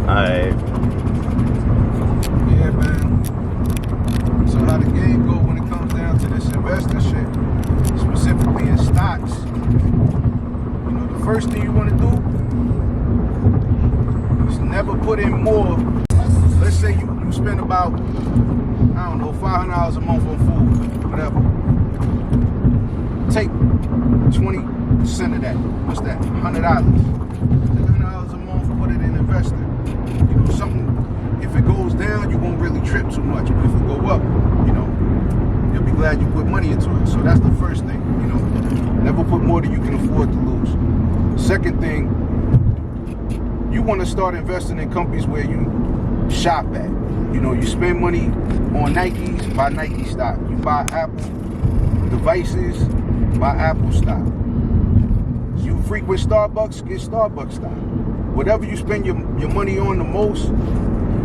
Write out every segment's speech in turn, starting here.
Alright. Yeah, man. So how the game go when it comes down to this investing shit, specifically in stocks? You know, the first thing you want to do is never put in more. Let's say you spend about, I don't know, $500 a month on food, whatever. Take 20% of that. What's that? $100. $100 a month, put it in investing. You know, something, if it goes down, you won't really trip too much. But if it go up, you know, you'll be glad you put money into it. So that's the first thing, you know. Never put more than you can afford to lose. Second thing, you want to start investing in companies where you shop at. You know, you spend money on Nikes, buy Nike stock. You buy Apple devices, buy Apple stock. You frequent Starbucks, get Starbucks stock. Whatever you spend your money on the most,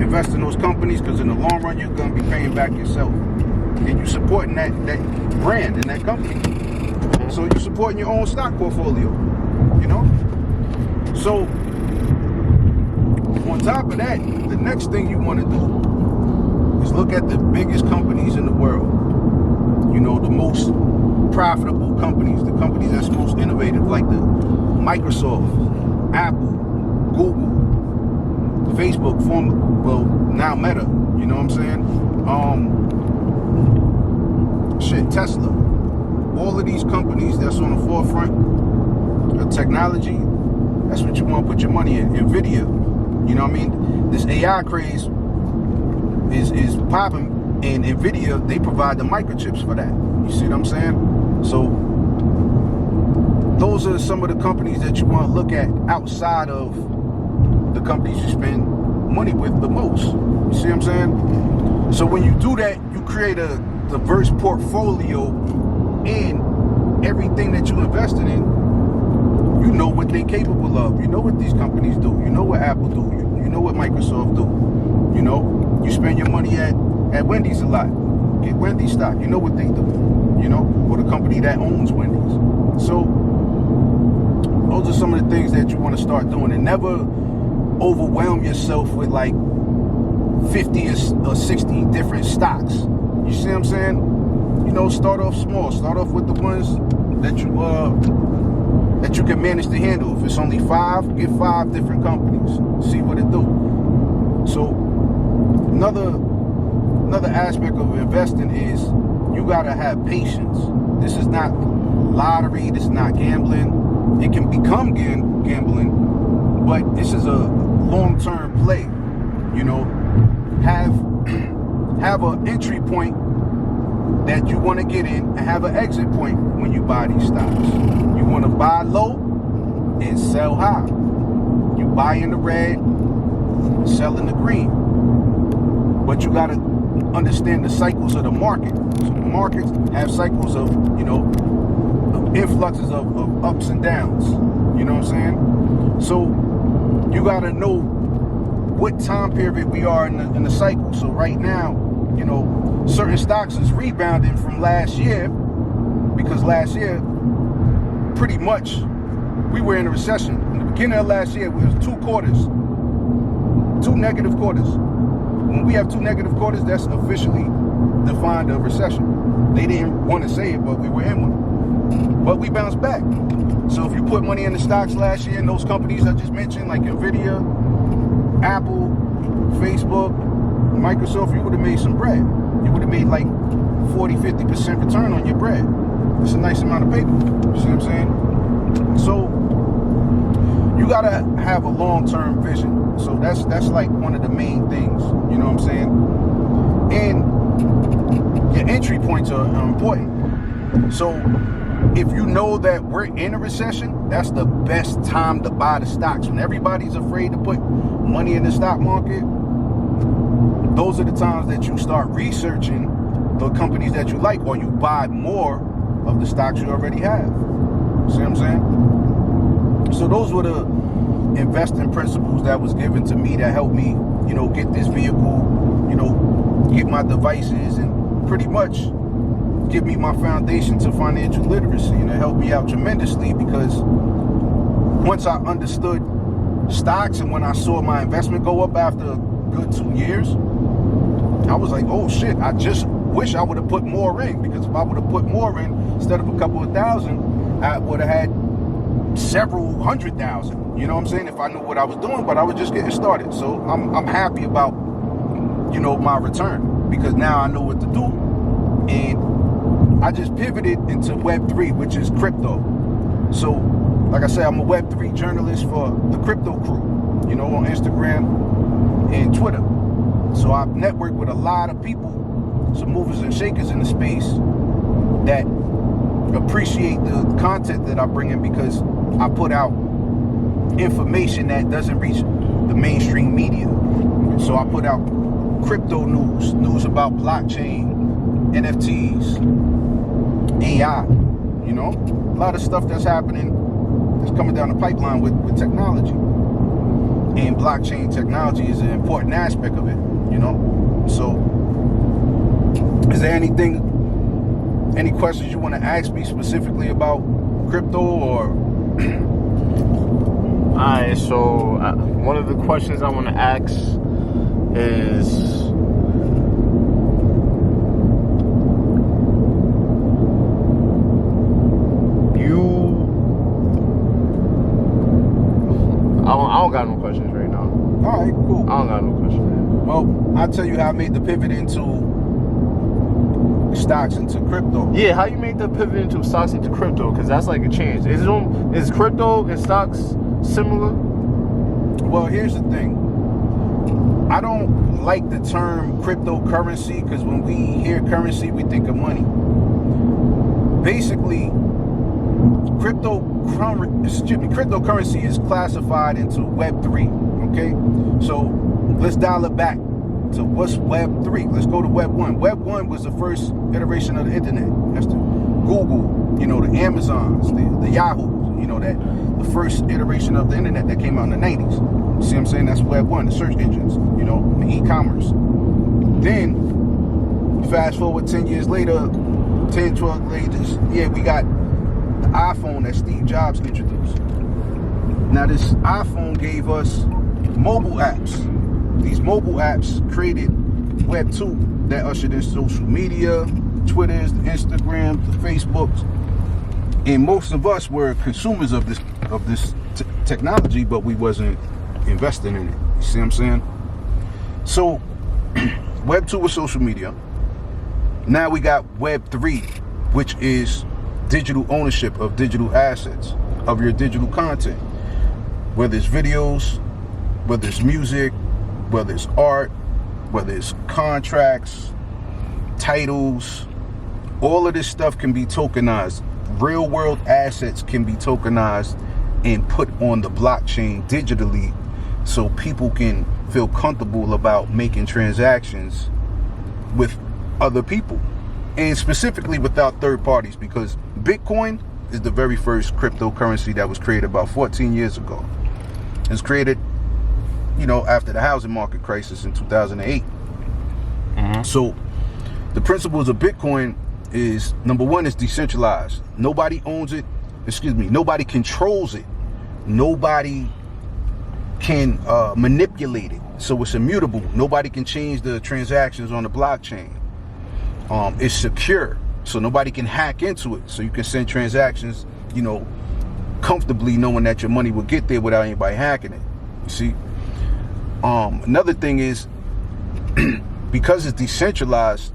invest in those companies, because in the long run, you're going to be paying back yourself. And you're supporting that brand and that company. So you're supporting your own stock portfolio, you know? So, on top of that, the next thing you want to do is look at the biggest companies in the world. You know, the most profitable companies, the companies that's most innovative, like the Microsoft, Apple, Google, Facebook, now Meta, you know what I'm saying? Tesla. All of these companies that's on the forefront of technology, that's what you want to put your money in. Nvidia, you know what I mean? This AI craze is popping, and Nvidia, they provide the microchips for that. You see what I'm saying? So those are some of the companies that you want to look at outside of the companies you spend money with the most. You see what I'm saying? So when you do that, you create a diverse portfolio in everything that you invested in. You know what they're capable of. You know what these companies do. You know what Apple do. You know what Microsoft do. You know, you spend your money at Wendy's a lot. Get Wendy's stock. You know what they do. You know, or the company that owns Wendy's. So those are some of the things that you want to start doing, and never overwhelm yourself with like 50 or 60 different stocks. You see what I'm saying? You know, start off small. Start off with the ones that you can manage to handle. If it's only 5, get 5 different companies. See what it do. So another aspect of investing is you gotta have patience. This is not lottery. This is not gambling. It can become gambling, but this is a long-term play. You know, have an entry point that you want to get in, and have an exit point when you buy these stocks. You want to buy low and sell high. You buy in the red, sell in the green. But you got to understand the cycles of the market. So the markets have cycles of, you know, influxes of ups and downs. You know what I'm saying? So you got to know what time period we are in the cycle. So right now, you know, certain stocks is rebounding from last year, because last year, pretty much, we were in a recession. In the beginning of last year, it was 2 quarters, 2 negative quarters. When we have 2 negative quarters, that's officially defined a recession. They didn't want to say it, but we were in one. But we bounced back. So if you put money in the stocks last year in those companies I just mentioned, like Nvidia, Apple, Facebook, Microsoft, you would have made some bread. You would have made like 40-50% return on your bread. It's a nice amount of paper. You see what I'm saying? So you gotta have a long-term vision. So that's like one of the main things. You know what I'm saying? And your entry points are important. So if you know that we're in a recession, that's the best time to buy the stocks. When everybody's afraid to put money in the stock market, those are the times that you start researching the companies that you like, or you buy more of the stocks you already have. See what I'm saying? So those were the investing principles that was given to me that helped me, you know, get this vehicle, you know, get my devices, and pretty much give me my foundation to financial literacy. And it helped me out tremendously, because once I understood stocks, and when I saw my investment go up after a good 2 years, I was like, oh shit, I just wish I would have put more in, because if I would have put more in instead of a couple of thousand, I would have had several hundred thousand. You know what I'm saying? If I knew what I was doing, but I was just getting started. So I'm happy about, you know, my return, because now I know what to do. And I just pivoted into Web3, which is crypto. So, like I said, I'm a Web3 journalist for the crypto crew, you know, on Instagram and Twitter. So I've networked with a lot of people, some movers and shakers in the space that appreciate the content that I bring in, because I put out information that doesn't reach the mainstream media. So I put out crypto news about blockchain, NFTs, AI, you know, a lot of stuff that's happening, that's coming down the pipeline with technology. And blockchain technology is an important aspect of it, you know. So is there any questions you want to ask me specifically about crypto, or? Alright, so one of the questions I want to ask is, I don't got no questions right now. All right, cool. I don't got no questions. Well, I'll tell you how I made the pivot into stocks, into crypto. Yeah, how you made the pivot into stocks into crypto? Because that's like a change. Is crypto and stocks similar? Well, here's the thing. I don't like the term cryptocurrency, because when we hear currency, we think of money. Basically, cryptocurrency is classified into Web3, okay? So let's dial it back to what's Web3. Let's go to Web 1. Web 1 was the first iteration of the internet. That's the Google, you know, the Amazons, the Yahoos, you know, that the first iteration of the internet that came out in the 90s. See what I'm saying? That's Web 1, the search engines, you know, the e-commerce. Then, fast forward 10 years later, 10, 12 later, yeah, we got the iPhone that Steve Jobs introduced. Now, this iPhone gave us mobile apps. These mobile apps created Web 2 that ushered in social media, Twitters, the Instagrams, the Facebooks. And most of us were consumers of this technology, but we wasn't investing in it. You see what I'm saying? So Web 2 was social media. Now we got Web 3, which is digital ownership of digital assets, of your digital content, whether it's videos, whether it's music, whether it's art, whether it's contracts, titles. All of this stuff can be tokenized. Real world assets can be tokenized and put on the blockchain digitally, so people can feel comfortable about making transactions with other people, and specifically without third parties, because Bitcoin is the very first cryptocurrency that was created about 14 years ago. It was created, you know, after the housing market crisis in 2008. So the principles of Bitcoin is, number one, is decentralized. Nobody owns it. Nobody controls it. Nobody can manipulate it. So it's immutable. Nobody can change the transactions on the blockchain. It's secure, so nobody can hack into it. So you can send transactions, you know, comfortably, knowing that your money will get there without anybody hacking it. You see? Another thing is, because it's decentralized,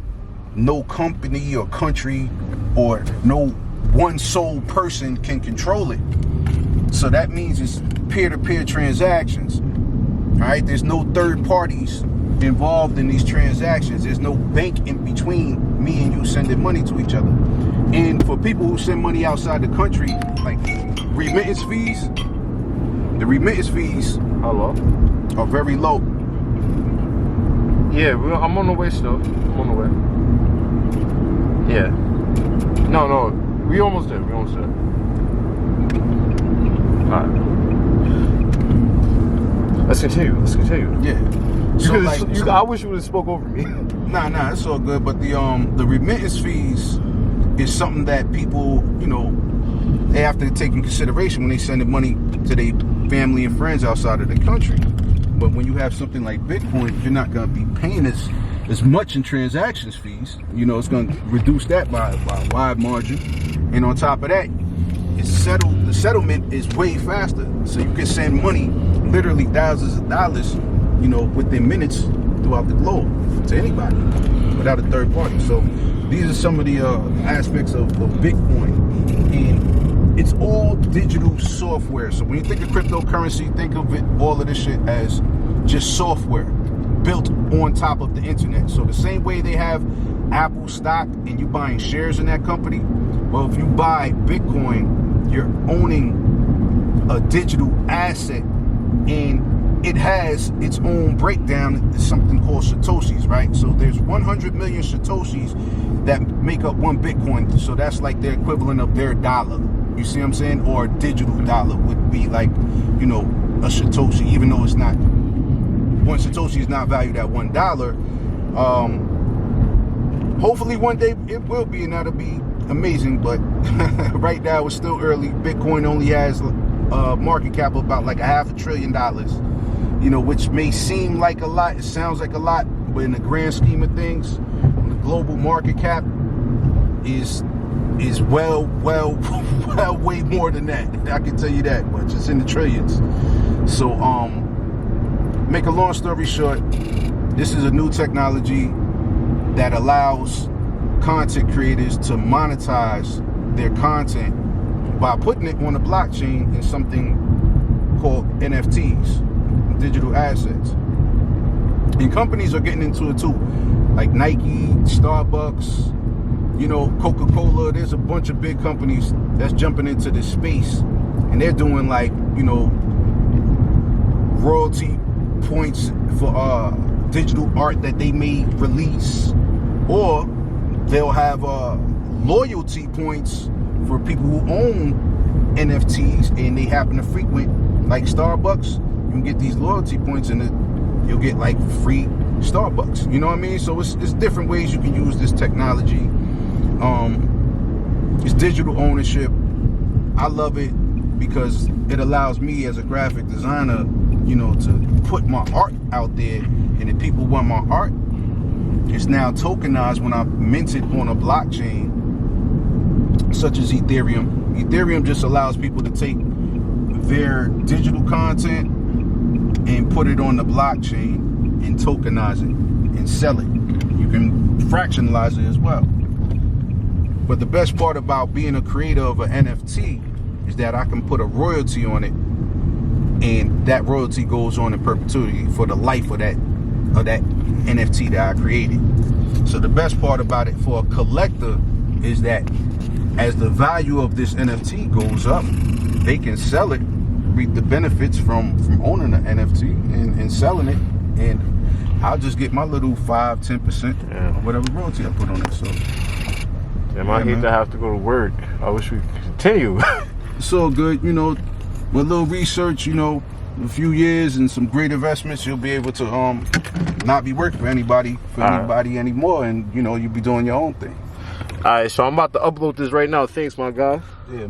no company or country or no one sole person can control it. So that means it's peer-to-peer transactions. All right, there's no third parties involved in these transactions. There's no bank in between me and you sending money to each other. And for people who send money outside the country, like remittance fees, the remittance fees are very low. Yeah, I'm on the way still. I'm on the way. Yeah. No, we almost there. All right. Let's continue. Yeah. So I wish you would have spoke over me. Nah, it's all good. But the remittance fees is something that people, you know, they have to take in consideration when they send the money to their family and friends outside of the country. But when you have something like Bitcoin, you're not going to be paying as much in transactions fees. You know, it's going to reduce that by a wide margin. And on top of that, the settlement is way faster. So you can send money, literally thousands of dollars, you know, within minutes throughout the globe to anybody without a third party. So these are some of the aspects of Bitcoin. And it's all digital software. So when you think of cryptocurrency, think of it, all of this shit, as just software built on top of the internet. So the same way they have Apple stock and you buying shares in that company, well, if you buy Bitcoin, you're owning a digital asset, and it has its own breakdown. It's something called Satoshis, right? So there's 100 million Satoshis that make up one Bitcoin. So that's like the equivalent of their dollar. You see what I'm saying? Or a digital dollar would be like, you know, a Satoshi, even though it's not, one Satoshi is not valued at $1. Hopefully one day it will be, and that'll be amazing. But right now it's still early. Bitcoin only has a market cap of about like $500 billion, you know, which may seem like a lot. It sounds like a lot, but in the grand scheme of things, the global market cap is well way more than that. I can tell you that much. It's in the trillions. So make a long story short, this is a new technology that allows content creators to monetize their content by putting it on the blockchain in something called NFTs, digital assets. And companies are getting into it too, like Nike, Starbucks, you know, Coca-Cola. There's a bunch of big companies that's jumping into this space, and they're doing, like, you know, royalty points for digital art that they may release, or they'll have loyalty points for people who own NFTs and they happen to frequent, like Starbucks. You can get these loyalty points and you'll get like free Starbucks. You know what I mean? So it's different ways you can use this technology. It's digital ownership. I love it because it allows me as a graphic designer, you know, to put my art out there, and if people want my art, it's now tokenized when I mint it on a blockchain such as Ethereum. Ethereum just allows people to take their digital content and put it on the blockchain and tokenize it and sell it. You can fractionalize it as well. But the best part about being a creator of an NFT is that I can put a royalty on it, and that royalty goes on in perpetuity for the life of that NFT that I created. So the best part about it for a collector is that as the value of this NFT goes up, they can sell it, reap the benefits from owning the NFT and selling it, and I'll just get my little 5-10% whatever royalty I put on it. So damn, I hate to have to go to work. I wish we could continue. It's all good, you know, with a little research, you know, a few years and some great investments, you'll be able to not be working for anybody anymore, and you know, you'll be doing your own thing. Alright, so I'm about to upload this right now. Thanks, my guy. Yeah.